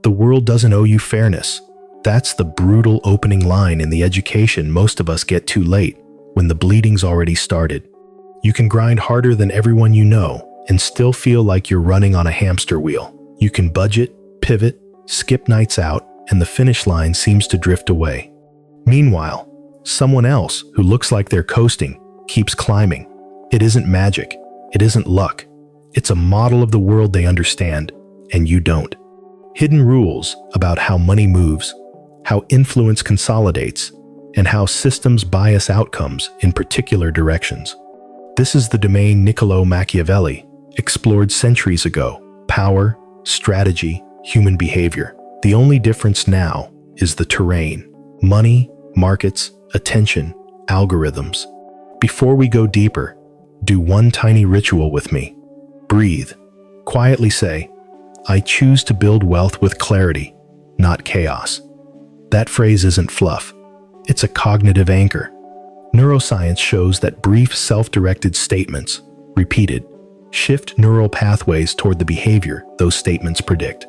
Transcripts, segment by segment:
The world doesn't owe you fairness. That's the brutal opening line in the education most of us get too late, when the bleeding's already started. You can grind harder than everyone you know and still feel like you're running on a hamster wheel. You can budget, pivot, skip nights out, and the finish line seems to drift away. Meanwhile, someone else who looks like they're coasting keeps climbing. It isn't magic. It isn't luck. It's a model of the world they understand, and you don't. Hidden rules about how money moves, how influence consolidates, and how systems bias outcomes in particular directions. This is the domain Niccolo Machiavelli explored centuries ago: power, strategy, human behavior. The only difference now is the terrain: money, markets, attention, algorithms. Before we go deeper, do one tiny ritual with me. Breathe. Quietly say, "I choose to build wealth with clarity, not chaos." That phrase isn't fluff. It's a cognitive anchor. Neuroscience shows that brief, self-directed statements, repeated, shift neural pathways toward the behavior those statements predict.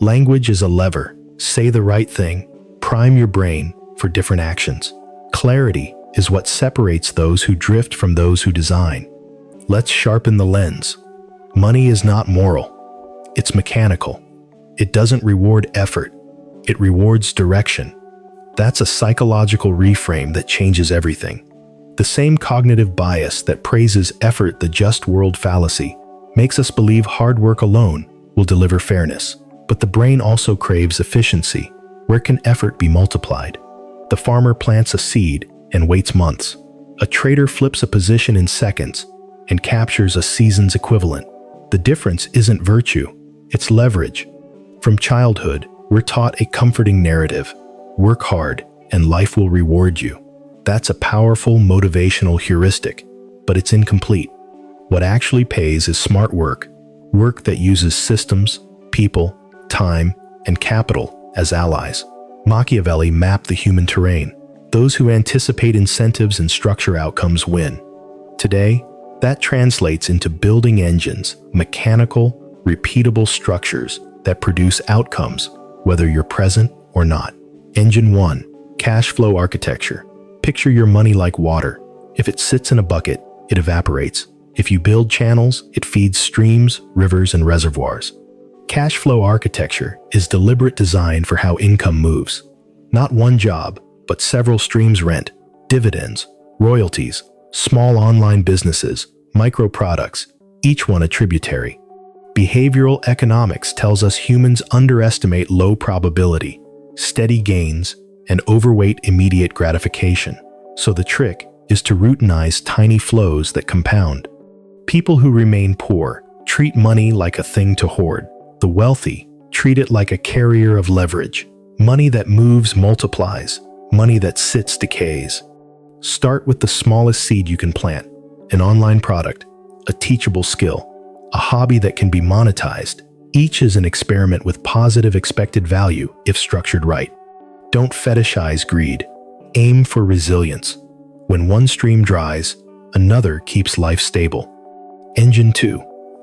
Language is a lever. Say the right thing, prime your brain for different actions. Clarity is what separates those who drift from those who design. Let's sharpen the lens. Money is not moral. It's mechanical. It doesn't reward effort. It rewards direction. That's a psychological reframe that changes everything. The same cognitive bias that praises effort, the just world fallacy, makes us believe hard work alone will deliver fairness. But the brain also craves efficiency. Where can effort be multiplied? The farmer plants a seed and waits months. A trader flips a position in seconds and captures a season's equivalent. The difference isn't virtue, it's leverage. From childhood, we're taught a comforting narrative: work hard and life will reward you. That's a powerful motivational heuristic, but it's incomplete. What actually pays is smart work, work that uses systems, people, time, and capital as allies. Machiavelli mapped the human terrain. Those who anticipate incentives and structure outcomes win. Today, that translates into building engines, mechanical, repeatable structures that produce outcomes, whether you're present or not. Engine 1, cash flow architecture. Picture your money like water. If it sits in a bucket, it evaporates. If you build channels, it feeds streams, rivers, and reservoirs. Cash flow architecture is deliberate design for how income moves. Not one job, but several streams: rent, dividends, royalties, small online businesses, micro products, each one a tributary. Behavioral economics tells us humans underestimate low probability, steady gains, and overweight immediate gratification. So the trick is to routinize tiny flows that compound. People who remain poor treat money like a thing to hoard. The wealthy treat it like a carrier of leverage. Money that moves multiplies. Money that sits decays. Start with the smallest seed you can plant: an online product, a teachable skill, a hobby that can be monetized. Each is an experiment with positive expected value if structured right. Don't fetishize greed. Aim for resilience. When one stream dries, another keeps life stable. Engine 2,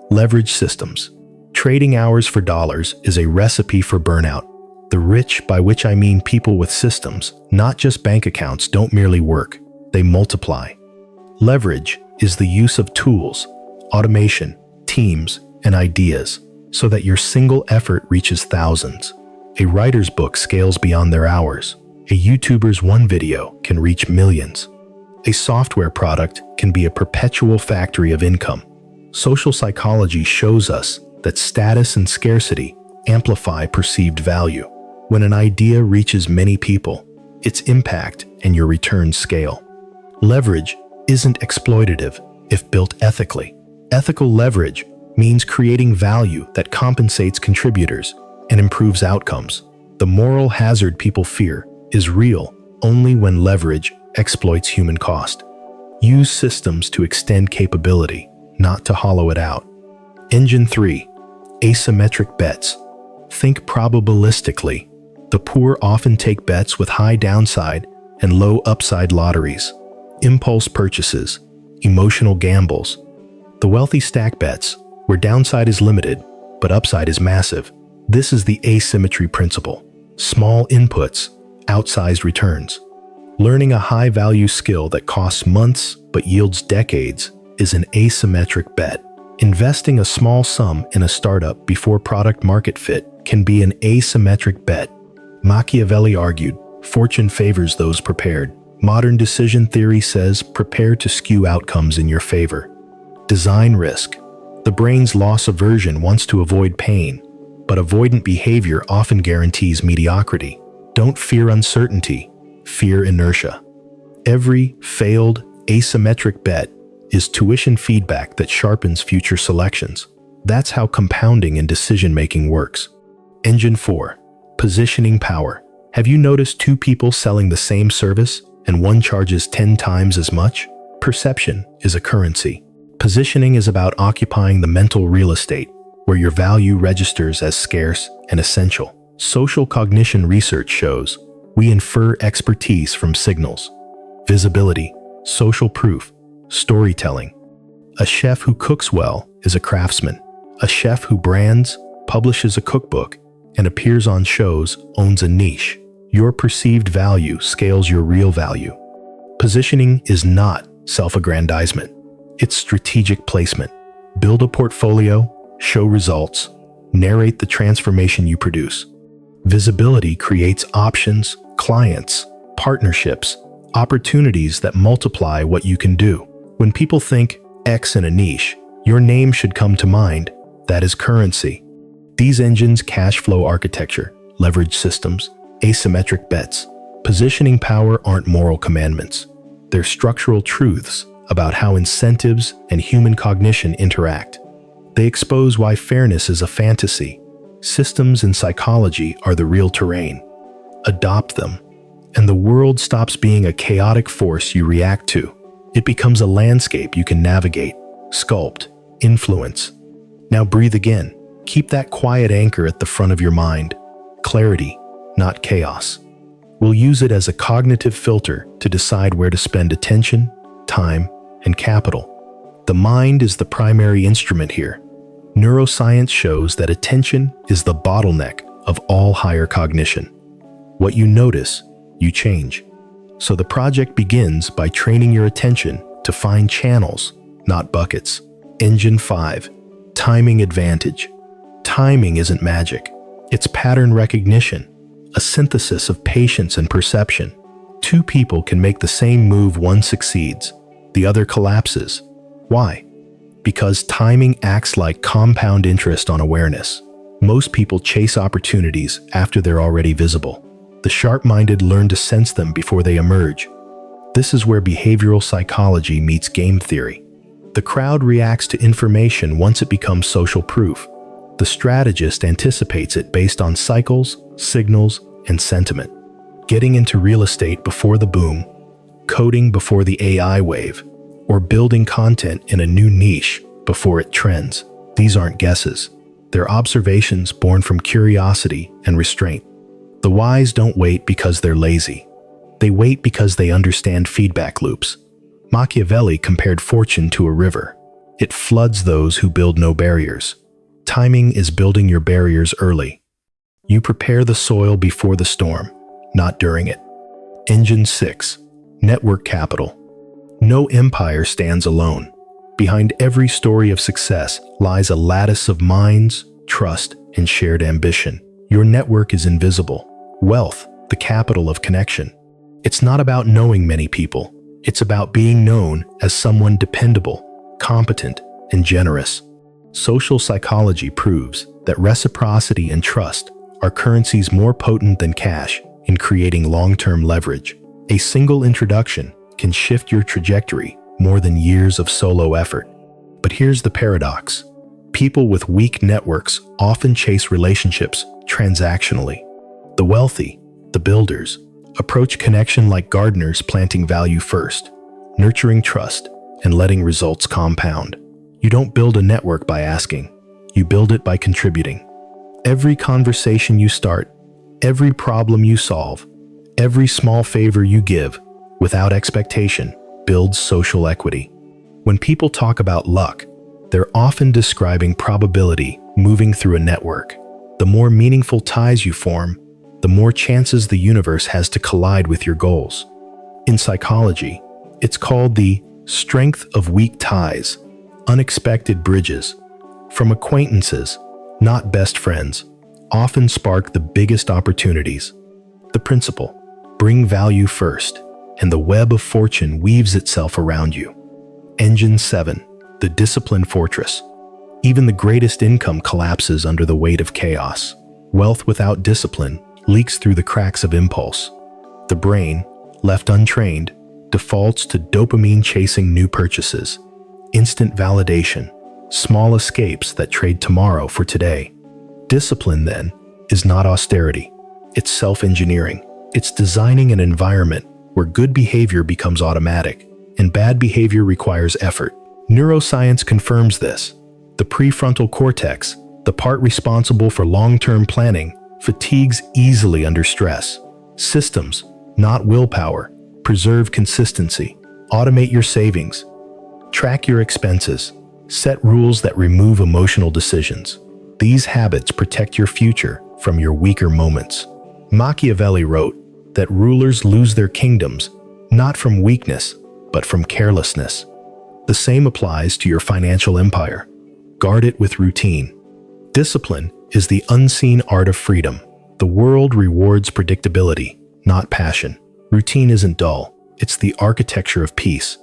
leverage systems. Trading hours for dollars is a recipe for burnout. The rich, by which I mean people with systems, not just bank accounts, don't merely work, they multiply. Leverage is the use of tools, automation, teams, and ideas, so that your single effort reaches thousands. A writer's book scales beyond their hours. A YouTuber's one video can reach millions. A software product can be a perpetual factory of income. Social psychology shows us that status and scarcity amplify perceived value. When an idea reaches many people, its impact and your returns scale. Leverage isn't exploitative if built ethically. Ethical leverage means creating value that compensates contributors and improves outcomes. The moral hazard people fear is real only when leverage exploits human cost. Use systems to extend capability, not to hollow it out. Engine 3, asymmetric bets. Think probabilistically. The poor often take bets with high downside and low upside lotteries, impulse purchases, emotional gambles. The wealthy stack bets, where downside is limited, but upside is massive. This is the asymmetry principle. Small inputs, outsized returns. Learning a high-value skill that costs months but yields decades is an asymmetric bet. Investing a small sum in a startup before product market fit can be an asymmetric bet. Machiavelli argued, fortune favors those prepared. Modern decision theory says prepare to skew outcomes in your favor. Design risk. The brain's loss aversion wants to avoid pain, but avoidant behavior often guarantees mediocrity. Don't fear uncertainty, fear inertia. Every failed asymmetric bet is tuition feedback that sharpens future selections. That's how compounding in decision-making works. Engine 4. Positioning power. Have you noticed two people selling the same service and one charges 10 times as much? Perception is a currency. Positioning is about occupying the mental real estate where your value registers as scarce and essential. Social cognition research shows we infer expertise from signals, visibility, social proof, storytelling. A chef who cooks well is a craftsman. A chef who brands, publishes a cookbook, and appears on shows owns a niche. Your perceived value scales your real value. Positioning is not self-aggrandizement. It's strategic placement. Build a portfolio, show results, narrate the transformation you produce. Visibility creates options, clients, partnerships, opportunities that multiply what you can do. When people think X in a niche, your name should come to mind. That is currency. These engines, cash flow architecture, leverage systems, asymmetric bets. Positioning power aren't moral commandments. They're structural truths about how incentives and human cognition interact. They expose why fairness is a fantasy. Systems and psychology are the real terrain. Adopt them, and the world stops being a chaotic force you react to. It becomes a landscape you can navigate, sculpt, influence. Now breathe again. Keep that quiet anchor at the front of your mind. Clarity, not chaos. We'll use it as a cognitive filter to decide where to spend attention, time, and capital. The mind is the primary instrument here. Neuroscience shows that attention is the bottleneck of all higher cognition. What you notice, you change. So the project begins by training your attention to find channels, not buckets. Engine 5. Timing advantage. Timing isn't magic. It's pattern recognition, a synthesis of patience and perception. Two people can make the same move. One succeeds, the other collapses. Why? Because timing acts like compound interest on awareness. Most people chase opportunities after they're already visible. The sharp-minded learn to sense them before they emerge. This is where behavioral psychology meets game theory. The crowd reacts to information once it becomes social proof. The strategist anticipates it based on cycles, signals, and sentiment. Getting into real estate before the boom, coding before the AI wave, or building content in a new niche before it trends. These aren't guesses. They're observations born from curiosity and restraint. The wise don't wait because they're lazy. They wait because they understand feedback loops. Machiavelli compared fortune to a river. It floods those who build no barriers. Timing is building your barriers early. You prepare the soil before the storm, not during it. Engine 6. Network capital. No empire stands alone. Behind every story of success lies a lattice of minds, trust, and shared ambition. Your network is invisible. Wealth, the capital of connection. It's not about knowing many people. It's about being known as someone dependable, competent, and generous. Social psychology proves that reciprocity and trust are currencies more potent than cash in creating long-term leverage. A single introduction can shift your trajectory more than years of solo effort. But here's the paradox. People with weak networks often chase relationships transactionally. The wealthy, the builders, approach connection like gardeners, planting value first, nurturing trust, and letting results compound. You don't build a network by asking. You build it by contributing. Every conversation you start, every problem you solve, every small favor you give, without expectation, builds social equity. When people talk about luck, they're often describing probability moving through a network. The more meaningful ties you form, the more chances the universe has to collide with your goals. In psychology, it's called the strength of weak ties, unexpected bridges from acquaintances, not best friends, often spark the biggest opportunities. The principle: bring value first, and the web of fortune weaves itself around you. Engine 7, the discipline fortress. Even the greatest income collapses under the weight of chaos. Wealth without discipline leaks through the cracks of impulse. The brain, left untrained, defaults to dopamine-chasing new purchases, instant validation, small escapes that trade tomorrow for today. Discipline, then, is not austerity. It's self-engineering. It's designing an environment where good behavior becomes automatic and bad behavior requires effort. Neuroscience confirms this. The prefrontal cortex, the part responsible for long-term planning, fatigues easily under stress. Systems, not willpower, preserve consistency. Automate your savings. Track your expenses. Set rules that remove emotional decisions. These habits protect your future from your weaker moments. Machiavelli wrote that rulers lose their kingdoms not from weakness, but from carelessness. The same applies to your financial empire. Guard it with routine. Discipline is the unseen art of freedom. The world rewards predictability, not passion. Routine isn't dull. It's the architecture of peace.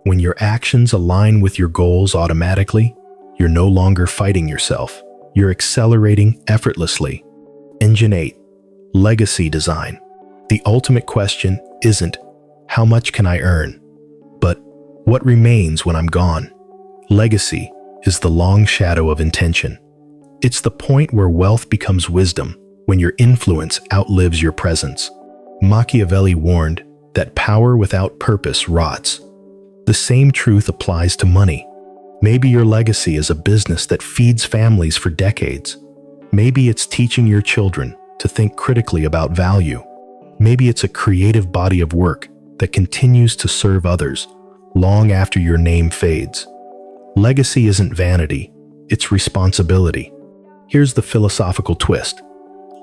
When your actions align with your goals automatically, you're no longer fighting yourself. You're accelerating effortlessly. Engine 8, legacy design. The ultimate question isn't, how much can I earn? But, what remains when I'm gone? Legacy is the long shadow of intention. It's the point where wealth becomes wisdom, when your influence outlives your presence. Machiavelli warned that power without purpose rots. The same truth applies to money. Maybe your legacy is a business that feeds families for decades. Maybe it's teaching your children to think critically about value. Maybe it's a creative body of work that continues to serve others long after your name fades. Legacy isn't vanity, it's responsibility. Here's the philosophical twist.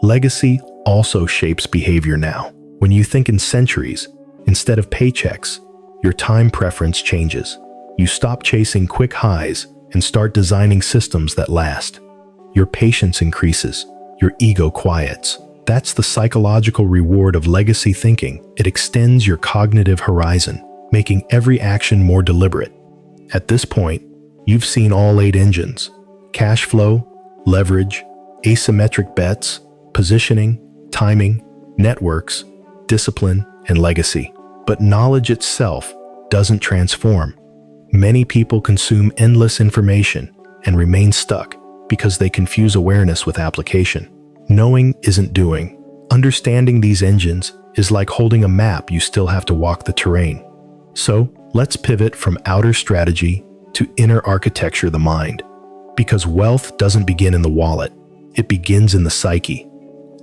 Legacy also shapes behavior now. When you think in centuries, instead of paychecks, your time preference changes. You stop chasing quick highs and start designing systems that last. Your patience increases, your ego quiets. That's the psychological reward of legacy thinking. It extends your cognitive horizon, making every action more deliberate. At this point, you've seen all 8 engines: cash flow, leverage, asymmetric bets, positioning, timing, networks, discipline, and legacy. But knowledge itself doesn't transform. Many people consume endless information and remain stuck because they confuse awareness with application. Knowing isn't doing. Understanding these engines is like holding a map. You still have to walk the terrain. So, let's pivot from outer strategy to inner architecture, the mind. Because wealth doesn't begin in the wallet, it begins in the psyche.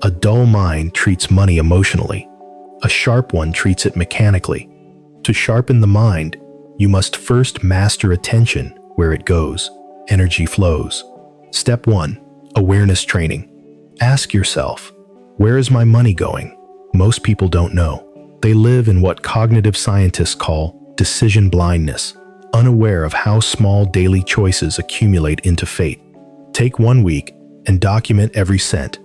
A dull mind treats money emotionally. A sharp one treats it mechanically. To sharpen the mind, you must first master attention where it goes. Energy flows. Step 1. Awareness training. Ask yourself, where is my money going? Most people don't know. They live in what cognitive scientists call decision blindness, unaware of how small daily choices accumulate into fate. Take 1 week and document every cent,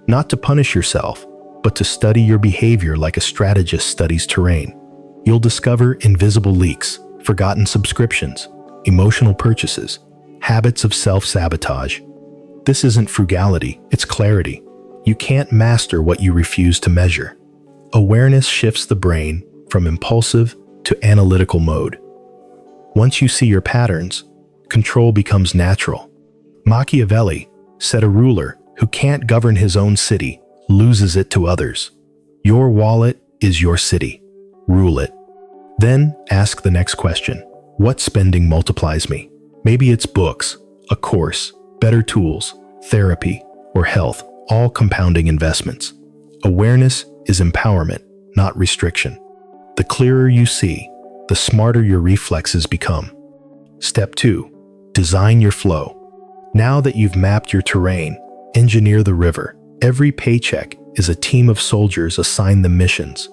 not to punish yourself, but to study your behavior like a strategist studies terrain. You'll discover invisible leaks, forgotten subscriptions, emotional purchases, habits of self-sabotage. This isn't frugality, it's clarity. You can't master what you refuse to measure. Awareness shifts the brain from impulsive to analytical mode. Once you see your patterns, control becomes natural. Machiavelli said a ruler who can't govern his own city loses it to others. Your wallet is your city. Rule it. Then ask the next question. What spending multiplies me? Maybe it's books, a course, better tools, therapy, or health, all compounding investments. Awareness is empowerment, not restriction. The clearer you see, the smarter your reflexes become. Step 2. Design your flow. Now that you've mapped your terrain, Engineer the river. Every paycheck is a team of soldiers assigned the missions.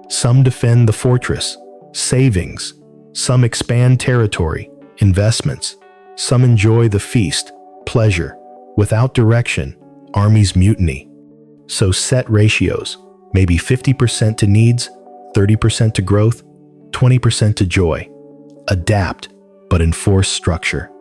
Some defend the fortress, savings. Some expand territory, investments. Some enjoy the feast, pleasure. Without direction, armies mutiny. So set ratios, maybe 50% to needs, 30% to growth, 20% to joy. Adapt, but enforce structure.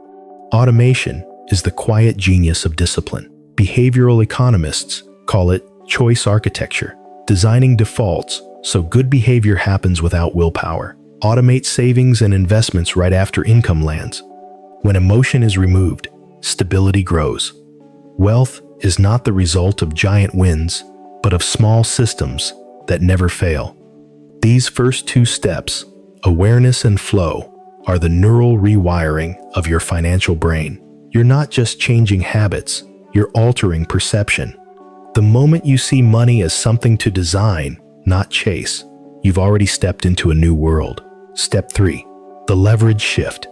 Automation is the quiet genius of discipline. Behavioral economists call it choice architecture, designing defaults so good behavior happens without willpower. Automate savings and investments right after income lands. When emotion is removed, stability grows. Wealth is not the result of giant wins, but of small systems that never fail. These first two steps, awareness and flow, are the neural rewiring of your financial brain. You're not just changing habits, you're altering perception. The moment you see money as something to design, not chase, you've already stepped into a new world. Step 3. The leverage shift.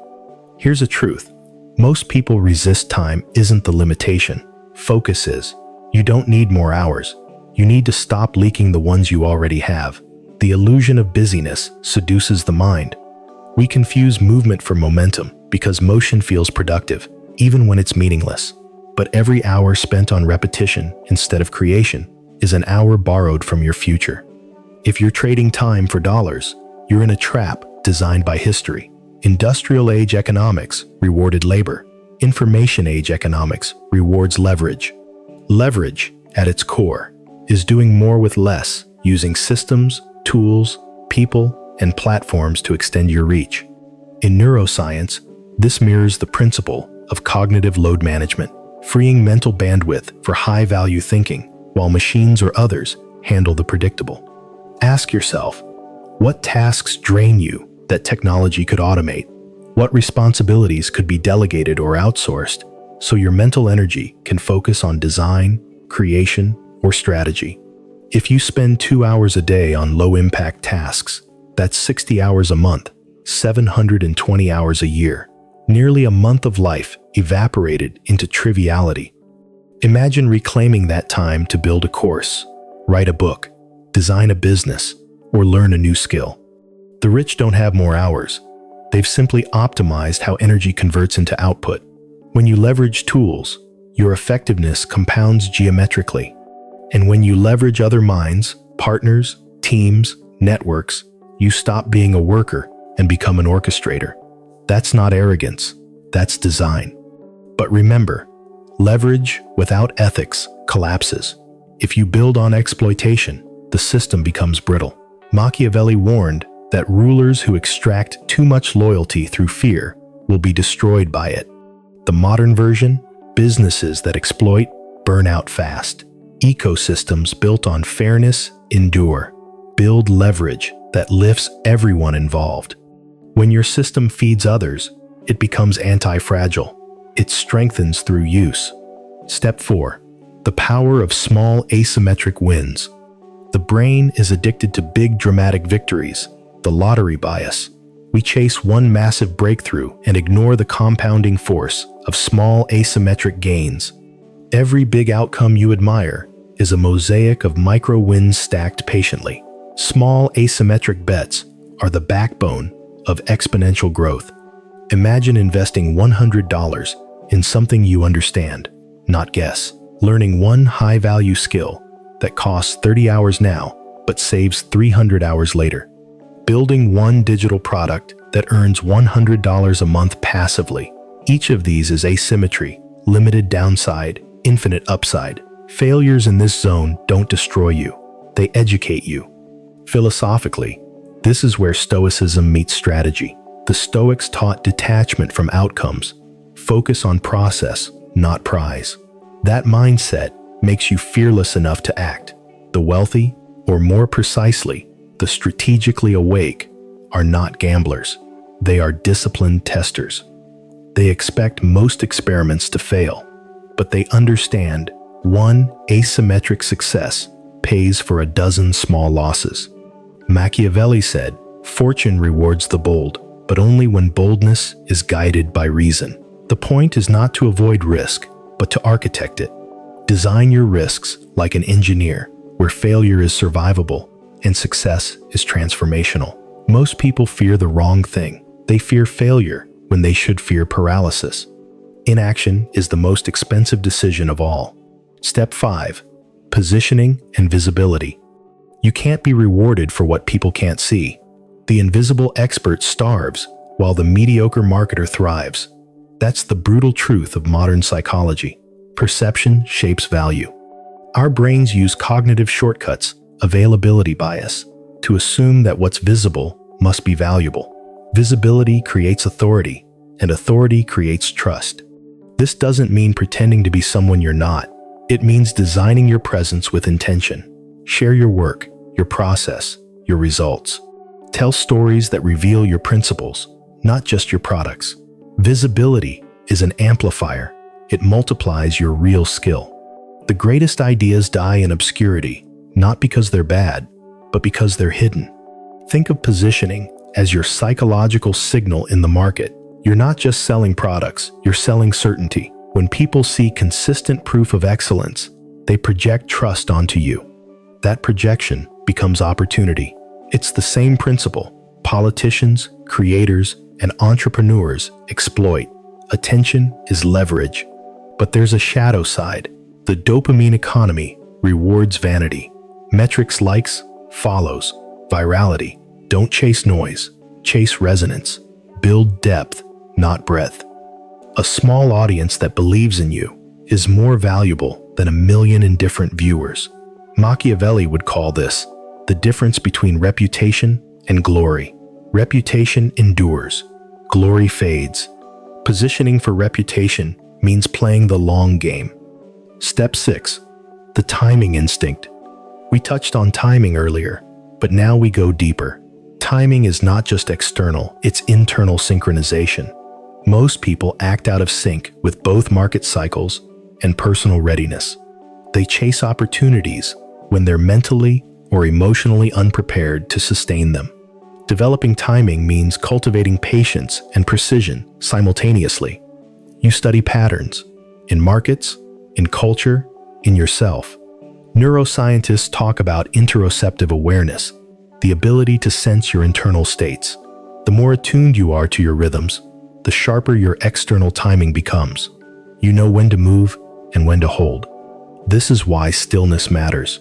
Here's a truth. Most people resist time isn't the limitation. Focus is. You don't need more hours. You need to stop leaking the ones you already have. The illusion of busyness seduces the mind. We confuse movement for momentum because motion feels productive, even when it's meaningless. But every hour spent on repetition instead of creation is an hour borrowed from your future. If you're trading time for dollars, you're in a trap designed by history. Industrial age economics rewarded labor. Information age economics rewards leverage. Leverage, at its core, is doing more with less, using systems, tools, people, and platforms to extend your reach. In neuroscience, this mirrors the principle of cognitive load management, freeing mental bandwidth for high-value thinking, while machines or others handle the predictable. Ask yourself, what tasks drain you that technology could automate? What responsibilities could be delegated or outsourced so your mental energy can focus on design, creation, or strategy? If you spend 2 hours a day on low-impact tasks, that's 60 hours a month, 720 hours a year. Nearly a month of life evaporated into triviality. Imagine reclaiming that time to build a course, write a book, design a business, or learn a new skill. The rich don't have more hours. They've simply optimized how energy converts into output. When you leverage tools, your effectiveness compounds geometrically. And when you leverage other minds, partners, teams, networks, you stop being a worker and become an orchestrator. That's not arrogance, that's design. But remember, leverage without ethics collapses. If you build on exploitation, the system becomes brittle. Machiavelli warned that rulers who extract too much loyalty through fear will be destroyed by it. The modern version, businesses that exploit burn out fast. Ecosystems built on fairness endure. Build leverage that lifts everyone involved. When your system feeds others, it becomes anti-fragile. It strengthens through use. Step 4. The power of small asymmetric wins. The brain is addicted to big dramatic victories, the lottery bias. We chase one massive breakthrough and ignore the compounding force of small asymmetric gains. Every big outcome you admire is a mosaic of micro wins stacked patiently. Small asymmetric bets are the backbone of exponential growth. Imagine investing $100 in something you understand, not guess. Learning one high-value skill that costs 30 hours now but saves 300 hours later. Building one digital product that earns $100 a month passively. Each of these is asymmetry, limited downside, infinite upside. Failures in this zone don't destroy you, they educate you. Philosophically, this is where Stoicism meets strategy. The Stoics taught detachment from outcomes, focus on process, not prize. That mindset makes you fearless enough to act. The wealthy, or more precisely, the strategically awake, are not gamblers. They are disciplined testers. They expect most experiments to fail, but they understand one asymmetric success pays for a dozen small losses. Machiavelli said, "Fortune rewards the bold, but only when boldness is guided by reason." The point is not to avoid risk, but to architect it. Design your risks like an engineer, where failure is survivable and success is transformational. Most people fear the wrong thing. They fear failure when they should fear paralysis. Inaction is the most expensive decision of all. Step 5. Positioning and visibility. You can't be rewarded for what people can't see. The invisible expert starves, while the mediocre marketer thrives. That's the brutal truth of modern psychology. Perception shapes value. Our brains use cognitive shortcuts, availability bias, to assume that what's visible must be valuable. Visibility creates authority, and authority creates trust. This doesn't mean pretending to be someone you're not. It means designing your presence with intention. Share your work, your process, your results. Tell stories that reveal your principles, not just your products. Visibility is an amplifier. It multiplies your real skill. The greatest ideas die in obscurity, not because they're bad, but because they're hidden. Think of positioning as your psychological signal in the market. You're not just selling products, you're selling certainty. When people see consistent proof of excellence, they project trust onto you. That projection becomes opportunity. It's the same principle politicians, creators, and entrepreneurs exploit. Attention is leverage. But there's a shadow side. The dopamine economy rewards vanity. Metrics, likes, follows, virality. Don't chase noise, chase resonance. Build depth, not breadth. A small audience that believes in you is more valuable than 1 million indifferent viewers. Machiavelli would call this the difference between reputation and glory. Reputation endures, glory fades. Positioning for reputation means playing the long game. Step 6. The timing instinct. We touched on timing earlier, but now we go deeper. Timing is not just external, it's internal synchronization. Most people act out of sync with both market cycles and personal readiness. They chase opportunities when they're mentally or emotionally unprepared to sustain them. Developing timing means cultivating patience and precision simultaneously. You study patterns in markets, in culture, in yourself. Neuroscientists talk about interoceptive awareness, the ability to sense your internal states. The more attuned you are to your rhythms, the sharper your external timing becomes. You know when to move and when to hold. This is why stillness matters.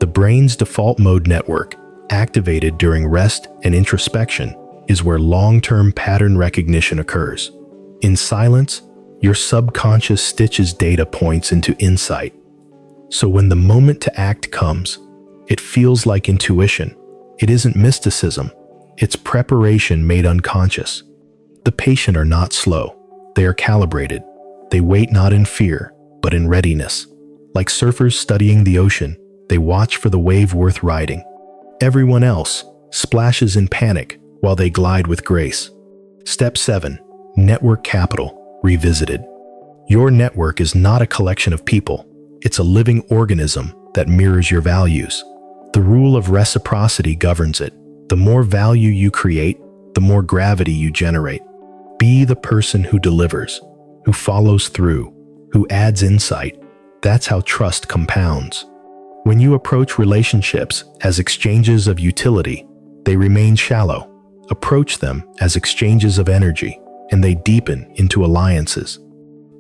The brain's default mode network, activated during rest and introspection, is where long-term pattern recognition occurs. In silence, your subconscious stitches data points into insight. So when the moment to act comes, it feels like intuition. It isn't mysticism, it's preparation made unconscious. The patient are not slow, they are calibrated. They wait not in fear, but in readiness. Like surfers studying the ocean, they watch for the wave worth riding. Everyone else splashes in panic while they glide with grace. Step 7. Network capital revisited. Your network is not a collection of people. It's a living organism that mirrors your values. The rule of reciprocity governs it. The more value you create, the more gravity you generate. Be the person who delivers, who follows through, who adds insight. That's how trust compounds. When you approach relationships as exchanges of utility, they remain shallow. Approach them as exchanges of energy, and they deepen into alliances.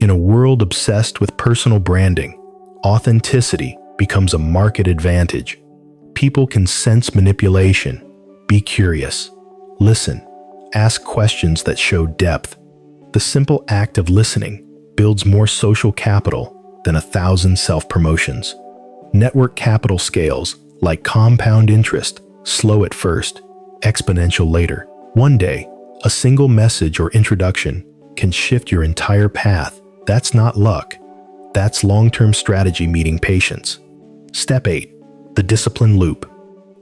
In a world obsessed with personal branding, authenticity becomes a market advantage. People can sense manipulation. Be curious. Listen. Ask questions that show depth. The simple act of listening builds more social capital than 1,000 self-promotions. Network capital scales, like compound interest, slow at first, exponential later. One day, a single message or introduction can shift your entire path. That's not luck. That's long-term strategy meeting patience. Step 8. The discipline loop.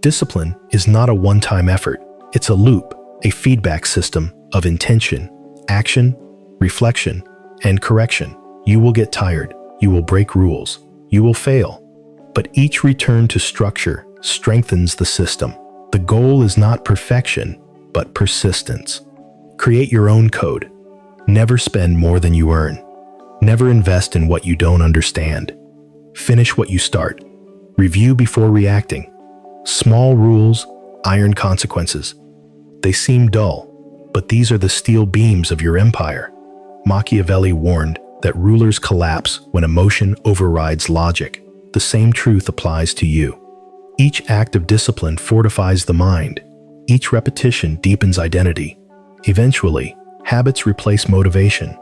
Discipline is not a one-time effort. It's a loop, a feedback system of intention, action, reflection, and correction. You will get tired. You will break rules. You will fail. But each return to structure strengthens the system. The goal is not perfection, but persistence. Create your own code. Never spend more than you earn. Never invest in what you don't understand. Finish what you start. Review before reacting. Small rules, iron consequences. They seem dull, but these are the steel beams of your empire. Machiavelli warned that rulers collapse when emotion overrides logic. The same truth applies to you. Each act of discipline fortifies the mind. Each repetition deepens identity. Eventually, habits replace motivation.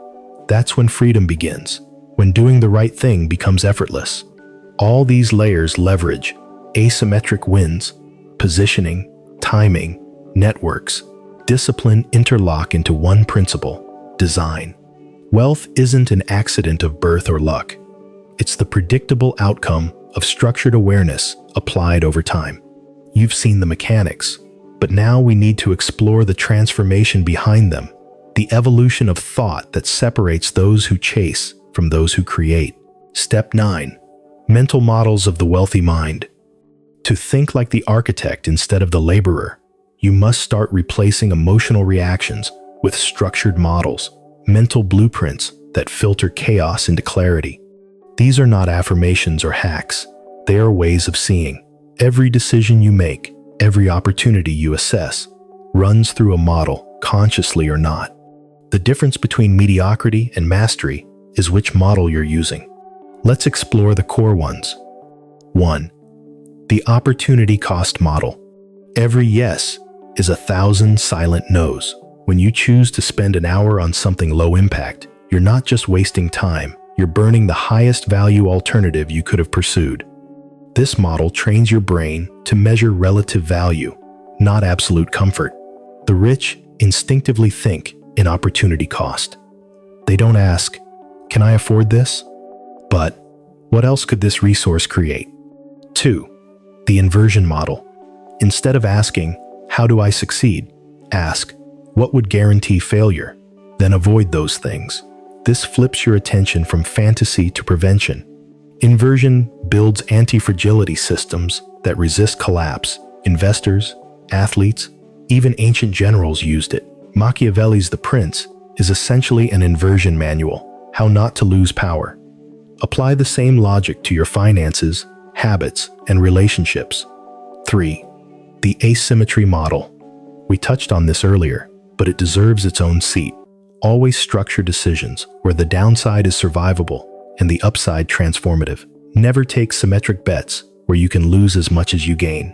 That's when freedom begins, when doing the right thing becomes effortless. All these layers leverage asymmetric wins, positioning, timing, networks, discipline interlock into one principle: design. Wealth isn't an accident of birth or luck. It's the predictable outcome of structured awareness applied over time. You've seen the mechanics, but now we need to explore the transformation behind them, the evolution of thought that separates those who chase from those who create. Step 9. Mental models of the wealthy mind. To think like the architect instead of the laborer, you must start replacing emotional reactions with structured models, mental blueprints that filter chaos into clarity. These are not affirmations or hacks. They are ways of seeing. Every decision you make, every opportunity you assess, runs through a model, consciously or not. The difference between mediocrity and mastery is which model you're using. Let's explore the core ones. 1. The opportunity cost model. Every yes is 1,000 silent no's. When you choose to spend an hour on something low impact, you're not just wasting time, you're burning the highest value alternative you could have pursued. This model trains your brain to measure relative value, not absolute comfort. The rich instinctively think in opportunity cost. They don't ask, "Can I afford this?" but "What else could this resource create?" 2. The inversion model. Instead of asking, "How do I succeed?" ask, "What would guarantee failure?" Then avoid those things. This flips your attention from fantasy to prevention. Inversion builds anti-fragility systems that resist collapse. Investors, athletes, even ancient generals used it. Machiavelli's The Prince is essentially an inversion manual, how not to lose power. Apply the same logic to your finances, habits, and relationships. 3. The asymmetry model. We touched on this earlier, but it deserves its own seat. Always structure decisions where the downside is survivable and the upside transformative. Never take symmetric bets where you can lose as much as you gain.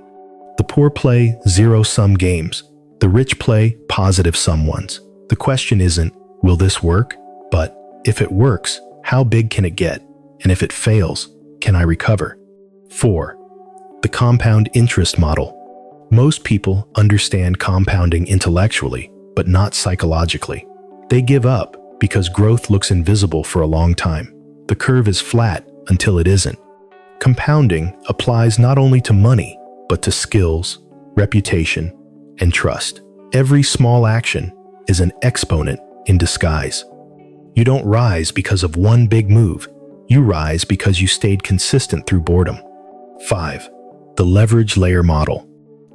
The poor play zero-sum games. The rich play positive-sum ones. The question isn't, will this work? But if it works, how big can it get? And if it fails, can I recover? 4. The compound interest model. Most people understand compounding intellectually, but not psychologically. They give up because growth looks invisible for a long time. The curve is flat until it isn't. Compounding applies not only to money, but to skills, reputation, and trust. Every small action is an exponent in disguise. You don't rise because of one big move. You rise because you stayed consistent through boredom. 5. The leverage layer model.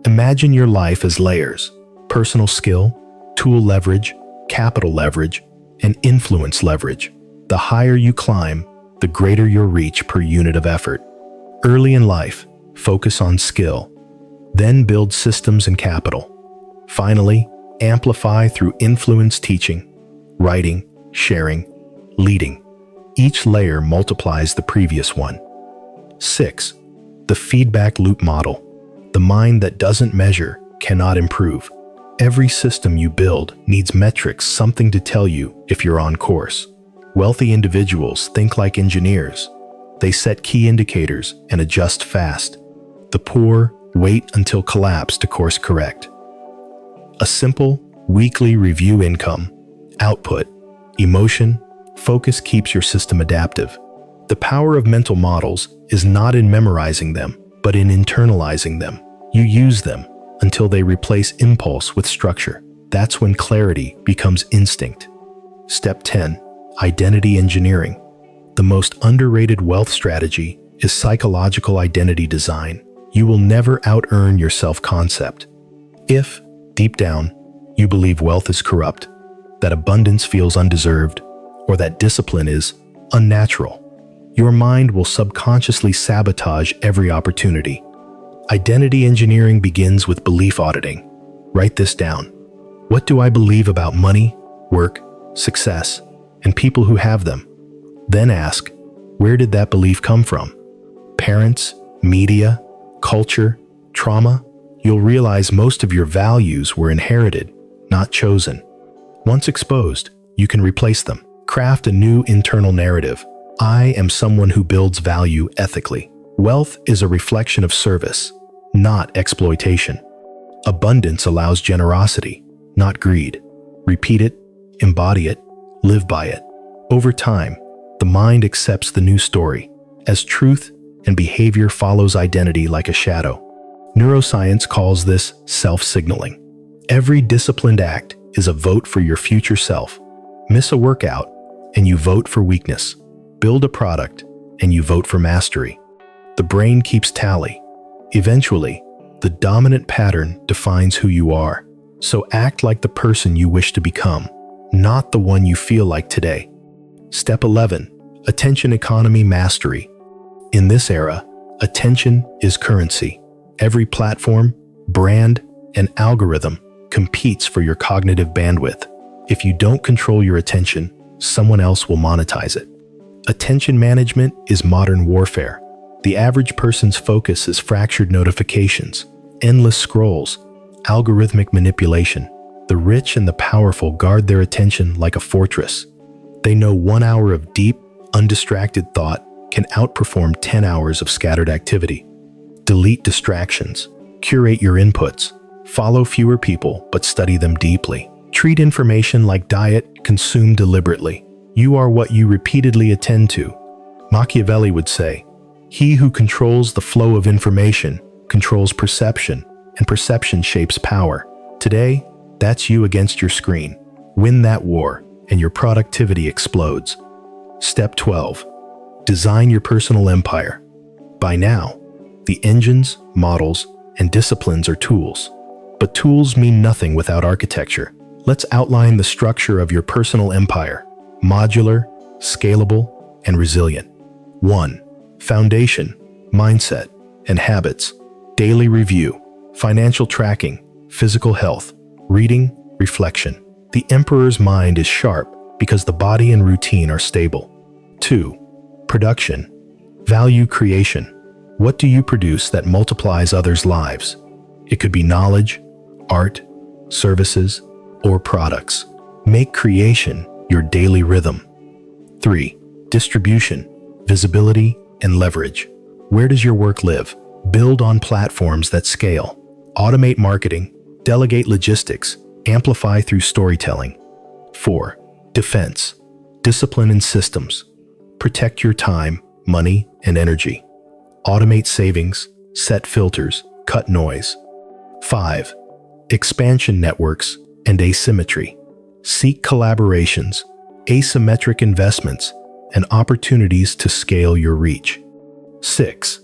Imagine your life as layers: personal skill, tool leverage, capital leverage, and influence leverage. The higher you climb, the greater your reach per unit of effort. Early in life, focus on skill. Then build systems and capital. Finally, amplify through influence, teaching, writing, sharing, leading. Each layer multiplies the previous one. 6. The feedback loop model. The mind that doesn't measure cannot improve. Every system you build needs metrics, something to tell you if you're on course. Wealthy individuals think like engineers. They set key indicators and adjust fast. The poor wait until collapse to course correct. A simple, weekly review: income, output, emotion, focus keeps your system adaptive. The power of mental models is not in memorizing them, but in internalizing them. You use them until they replace impulse with structure. That's when clarity becomes instinct. Step 10. Identity engineering. The most underrated wealth strategy is psychological identity design. You will never out-earn your self-concept. If, deep down, you believe wealth is corrupt, that abundance feels undeserved, or that discipline is unnatural, your mind will subconsciously sabotage every opportunity. Identity engineering begins with belief auditing. Write this down. What do I believe about money, work, success, and people who have them? Then ask, where did that belief come from? Parents, media, culture, trauma? You'll realize most of your values were inherited, not chosen. Once exposed, you can replace them. Craft a new internal narrative. I am someone who builds value ethically. Wealth is a reflection of service, not exploitation. Abundance allows generosity, not greed. Repeat it, embody it, live by it. Over time, the mind accepts the new story, as truth and behavior follows identity like a shadow. Neuroscience calls this self-signaling. Every disciplined act is a vote for your future self. Miss a workout, and you vote for weakness. Build a product, and you vote for mastery. The brain keeps tally. Eventually, the dominant pattern defines who you are. So act like the person you wish to become, not the one you feel like today. Step 11. Attention economy mastery. In this era, attention is currency. Every platform, brand, and algorithm competes for your cognitive bandwidth. If you don't control your attention, someone else will monetize it. Attention management is modern warfare. The average person's focus is fractured notifications, endless scrolls, algorithmic manipulation. The rich and the powerful guard their attention like a fortress. They know 1 hour of deep, undistracted thought can outperform 10 hours of scattered activity. Delete distractions. Curate your inputs. Follow fewer people, but study them deeply. Treat information like diet, consume deliberately. You are what you repeatedly attend to. Machiavelli would say, he who controls the flow of information controls perception, and perception shapes power. Today, that's you against your screen. Win that war, and your productivity explodes. Step 12. Design your personal empire. By now, the engines, models, and disciplines are tools. But tools mean nothing without architecture. Let's outline the structure of your personal empire. Modular, scalable, and resilient. 1. Foundation, mindset, and habits. Daily review, financial tracking, physical health, reading, reflection. The emperor's mind is sharp because the body and routine are stable. 2. Production, value creation. What do you produce that multiplies others' lives? It could be knowledge, art, services, or products. Make creation your daily rhythm. 3. Distribution, visibility, and leverage. Where does your work live? Build on platforms that scale. Automate marketing, delegate logistics, amplify through storytelling. 4. Defense, discipline and systems. Protect your time, money, and energy. Automate savings, set filters, cut noise. 5. Expansion networks and asymmetry. Seek collaborations, asymmetric investments, and opportunities to scale your reach. 6.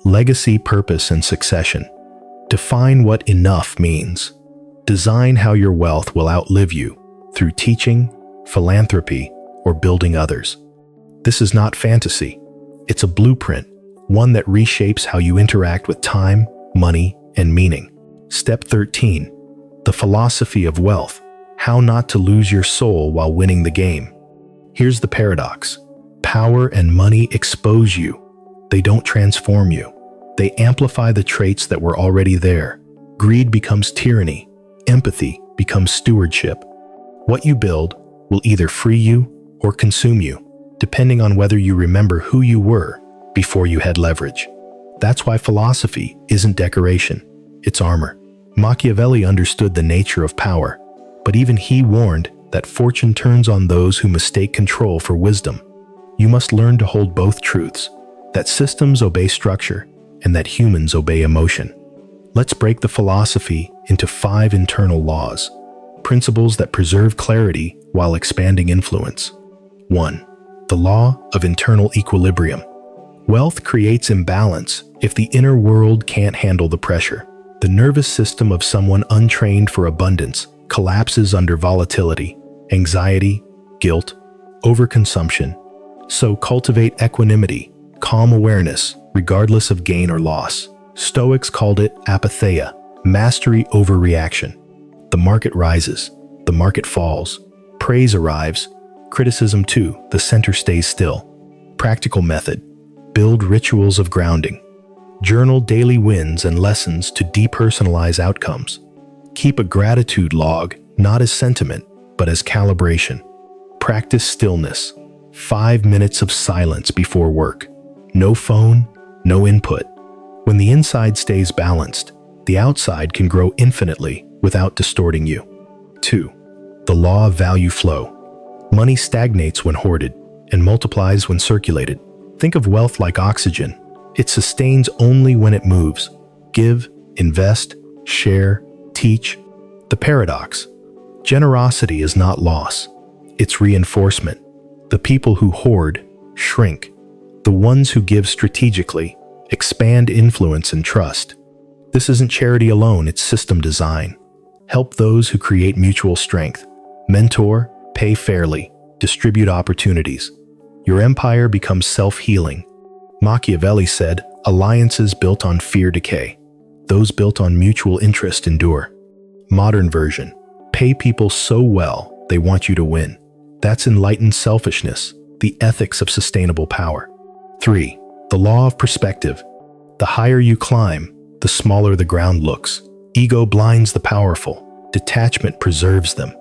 Legacy, purpose, and succession. Define what enough means. Design how your wealth will outlive you through teaching, philanthropy, or building others. This is not fantasy. It's a blueprint, one that reshapes how you interact with time, money, and meaning. Step 13. The philosophy of wealth. How not to lose your soul while winning the game. Here's the paradox. Power and money expose you. They don't transform you. They amplify the traits that were already there. Greed becomes tyranny. Empathy becomes stewardship. What you build will either free you or consume you, depending on whether you remember who you were before you had leverage. That's why philosophy isn't decoration, it's armor. Machiavelli understood the nature of power, but even he warned that fortune turns on those who mistake control for wisdom. You must learn to hold both truths, that systems obey structure and that humans obey emotion. Let's break the philosophy into 5 internal laws, principles that preserve clarity while expanding influence. 1. The law of internal equilibrium. Wealth creates imbalance if the inner world can't handle the pressure. The nervous system of someone untrained for abundance collapses under volatility, anxiety, guilt, overconsumption, So cultivate equanimity, calm awareness, regardless of gain or loss. Stoics called it apatheia, mastery over reaction. The market rises, the market falls. Praise arrives, criticism too, the center stays still. Practical method: build rituals of grounding. Journal daily wins and lessons to depersonalize outcomes. Keep a gratitude log, not as sentiment, but as calibration. Practice stillness. 5 minutes of silence before work. No phone, no input. When the inside stays balanced, the outside can grow infinitely without distorting you. 2. The law of value flow. Money stagnates when hoarded and multiplies when circulated. Think of wealth like oxygen. It sustains only when it moves. Give, invest, share, teach. The paradox: generosity is not loss, it's reinforcement. The people who hoard shrink. The ones who give strategically expand influence and trust. This isn't charity alone, it's system design. Help those who create mutual strength. Mentor, pay fairly, distribute opportunities. Your empire becomes self-healing. Machiavelli said, alliances built on fear decay. Those built on mutual interest endure. Modern version: pay people so well they want you to win. That's enlightened selfishness, the ethics of sustainable power. 3. The law of perspective. The higher you climb, the smaller the ground looks. Ego blinds the powerful. Detachment preserves them.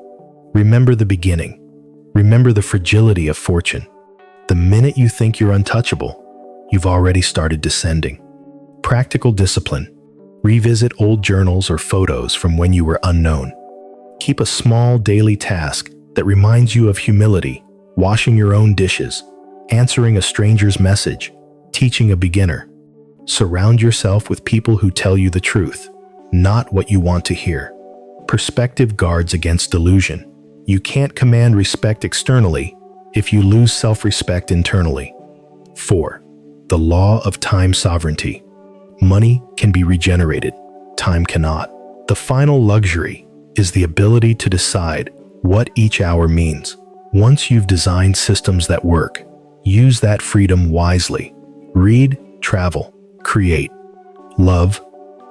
Remember the beginning. Remember the fragility of fortune. The minute you think you're untouchable, you've already started descending. Practical discipline. Revisit old journals or photos from when you were unknown. Keep a small daily task that reminds you of humility: washing your own dishes, answering a stranger's message, teaching a beginner. Surround yourself with people who tell you the truth, not what you want to hear. Perspective guards against delusion. You can't command respect externally if you lose self-respect internally. 4. The law of time sovereignty. Money can be regenerated, time cannot. The final luxury is the ability to decide what each hour means. Once you've designed systems that work, use that freedom wisely. Read, travel, create, love,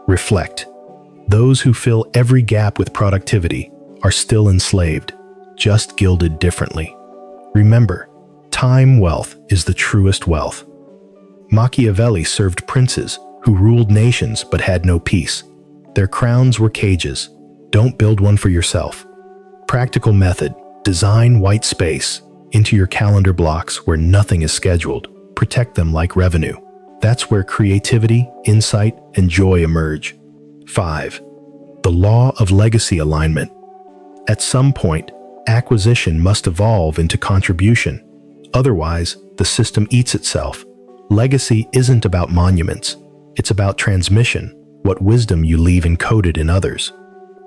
reflect. Those who fill every gap with productivity are still enslaved, just gilded differently. Remember, time wealth is the truest wealth. Machiavelli served princes who ruled nations but had no peace. Their crowns were cages. Don't build one for yourself. Practical method: design white space into your calendar blocks where nothing is scheduled. Protect them like revenue. That's where creativity, insight, and joy emerge. 5. The law of legacy alignment. At some point, acquisition must evolve into contribution. Otherwise, the system eats itself. Legacy isn't about monuments. It's about transmission, what wisdom you leave encoded in others.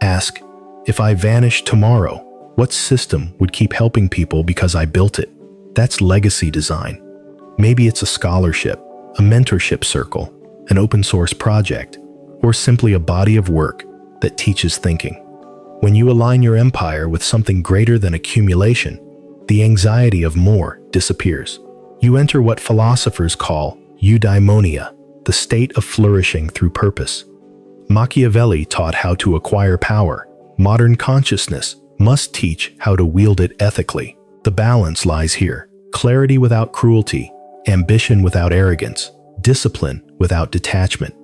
Ask, if I vanish tomorrow, what system would keep helping people because I built it? That's legacy design. Maybe it's a scholarship, a mentorship circle, an open source project, or simply a body of work that teaches thinking. When you align your empire with something greater than accumulation, the anxiety of more disappears. You enter what philosophers call eudaimonia, the state of flourishing through purpose. Machiavelli taught how to acquire power. Modern consciousness must teach how to wield it ethically. The balance lies here: clarity without cruelty, ambition without arrogance, discipline without detachment.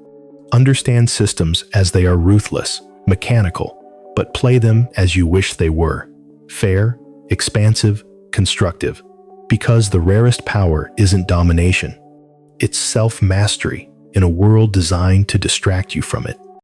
Understand systems as they are ruthless, mechanical, but play them as you wish they were: fair, expansive, constructive. Because the rarest power isn't domination, it's self-mastery in a world designed to distract you from it.